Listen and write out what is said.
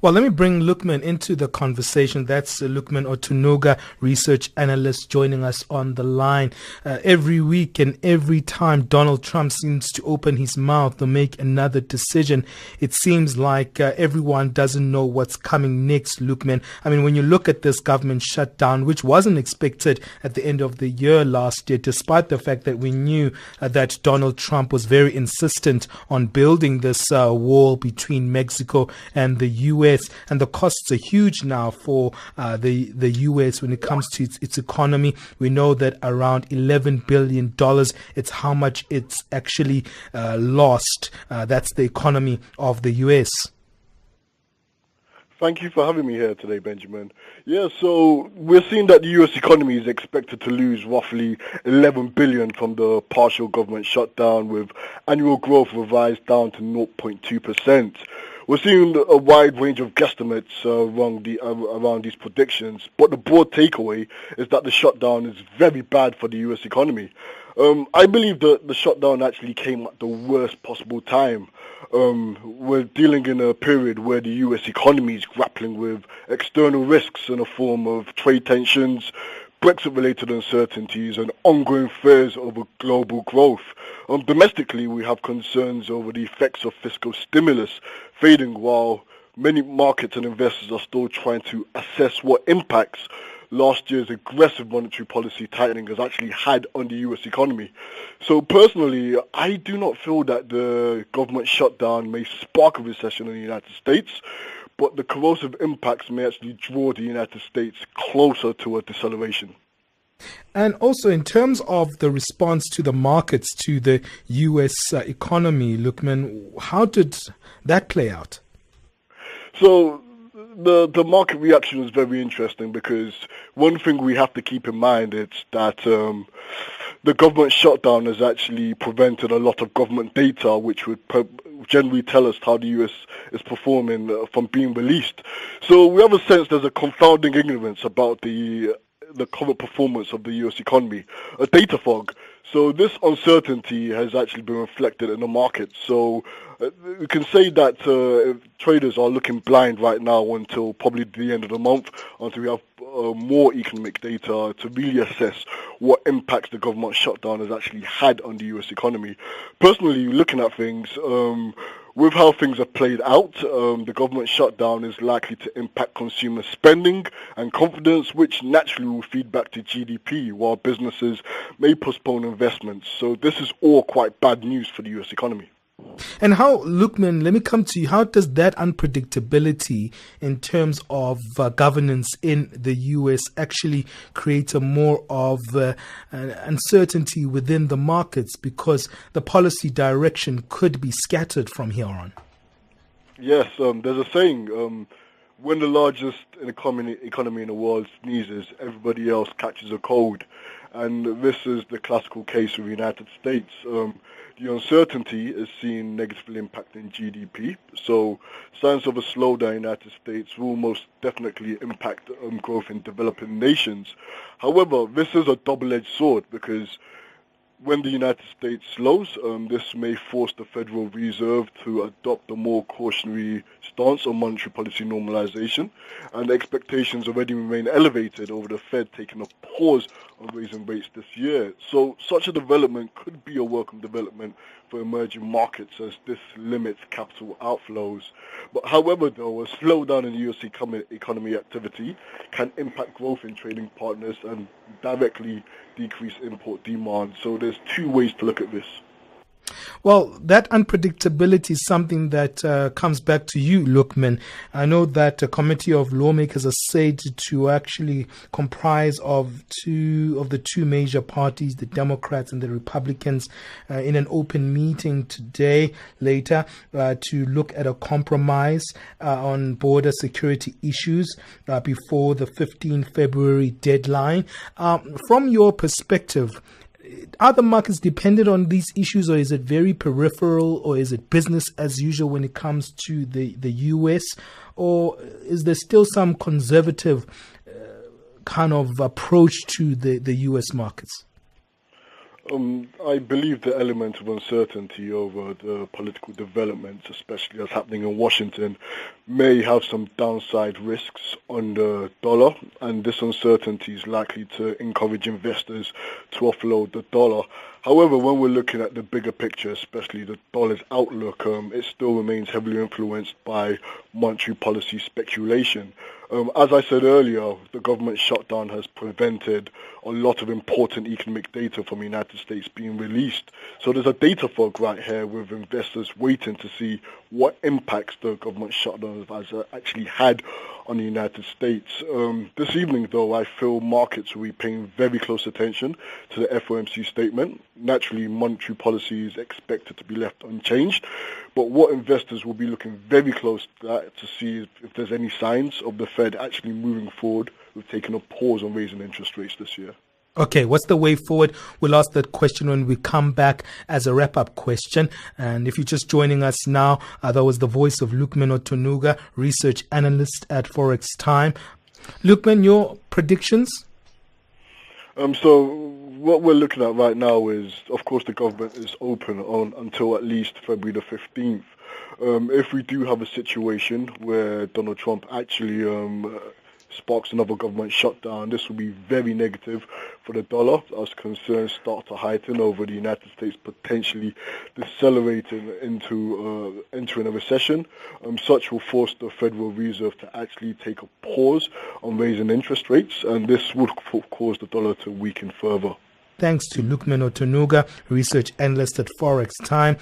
Well, let me bring Lukman into the conversation. That's Lukman Otunuga, research analyst, joining us on the line. Every week and every time Donald Trump seems to open his mouth to make another decision, it seems like everyone doesn't know what's coming next, Lukman. I mean, when you look at this government shutdown, which wasn't expected at the end of the year last year, despite the fact that we knew that Donald Trump was very insistent on building this wall between Mexico and the U.S., and the costs are huge now for the U.S. when it comes to its economy. We know that around $11 billion, it's how much it's actually lost. That's the economy of the U.S. Thank you for having me here today, Benjamin. Yeah, so we're seeing that the U.S. economy is expected to lose roughly $11 billion from the partial government shutdown, with annual growth revised down to 0.2%. We're seeing a wide range of guesstimates around these predictions, but the broad takeaway is that the shutdown is very bad for the U.S. economy. I believe that the shutdown actually came at the worst possible time. We're dealing in a period where the U.S. economy is grappling with external risks in the form of trade tensions, Brexit-related uncertainties, and ongoing fears over global growth. Domestically, we have concerns over the effects of fiscal stimulus fading, while many markets and investors are still trying to assess what impacts last year's aggressive monetary policy tightening has actually had on the U.S. economy. So personally, I do not feel that the government shutdown may spark a recession in the United States, but the corrosive impacts may actually draw the United States closer to a deceleration. And also in terms of the response to the markets, to the U.S. economy, Lukman, how did that play out? So the market reaction was very interesting, because one thing we have to keep in mind is that the government shutdown has actually prevented a lot of government data which would generally tell us how the U.S. is performing from being released. So we have a sense there's a confounding ignorance about the current performance of the U.S. economy, a data fog. So this uncertainty has actually been reflected in the market. So we can say that traders are looking blind right now until probably the end of the month, until we have more economic data to really assess what impacts the government shutdown has actually had on the U.S. economy. Personally, looking at things, with how things have played out, the government shutdown is likely to impact consumer spending and confidence, which naturally will feed back to GDP, while businesses may postpone investments. So this is all quite bad news for the U.S. economy. And how, Lukman, let me come to you. How does that unpredictability in terms of governance in the U.S. actually create a more of uncertainty within the markets, because the policy direction could be scattered from here on? Yes, there's a saying, when the largest economy in the world sneezes, everybody else catches a cold. And this is the classical case of the United States. The uncertainty is seen negatively impacting GDP. So signs of a slowdown in the United States will most definitely impact growth in developing nations. However, this is a double-edged sword, because when the United States slows, this may force the Federal Reserve to adopt a more cautionary stance on monetary policy normalization, and expectations already remain elevated over the Fed taking a pause on raising rates this year. So such a development could be a welcome development for emerging markets, as this limits capital outflows. But however, though, a slowdown in U.S. economy activity can impact growth in trading partners and directly decrease import demand. So there's two ways to look at this. Well, that unpredictability is something that comes back to you, Lukman. I know that a committee of lawmakers are said to actually comprise of the two major parties, the Democrats and the Republicans, in an open meeting today, later, to look at a compromise on border security issues before the 15 February deadline. From your perspective, are the markets dependent on these issues, or is it very peripheral, or is it business as usual when it comes to the U.S., or is there still some conservative kind of approach to the U.S. markets? I believe the element of uncertainty over the political developments, especially as happening in Washington, may have some downside risks on the dollar, and this uncertainty is likely to encourage investors to offload the dollar. However, when we're looking at the bigger picture, especially the dollar's outlook, it still remains heavily influenced by monetary policy speculation. As I said earlier, the government shutdown has prevented a lot of important economic data from the United States being released. So there's a data fog right here with investors waiting to see what impacts the government shutdown has actually had on the United States. This evening, though, I feel markets will be paying very close attention to the FOMC statement. Naturally, monetary policy is expected to be left unchanged, but what investors will be looking very close to see if there's any signs of the Fed actually moving forward with taking a pause on raising interest rates this year. Okay, what's the way forward? We'll ask that question when we come back as a wrap-up question. And if you're just joining us now, that was the voice of Lukman Otunuga, research analyst at FXTM. Lukman, your predictions? So what we're looking at right now is, of course, the government is open until at least February the 15th. If we do have a situation where Donald Trump actually sparks another government shutdown, this will be very negative for the dollar as concerns start to heighten over the United States potentially decelerating into entering a recession. Such will force the Federal Reserve to actually take a pause on raising interest rates, and this would cause the dollar to weaken further. Thanks to Lukman Otunuga, research analyst at FXTM.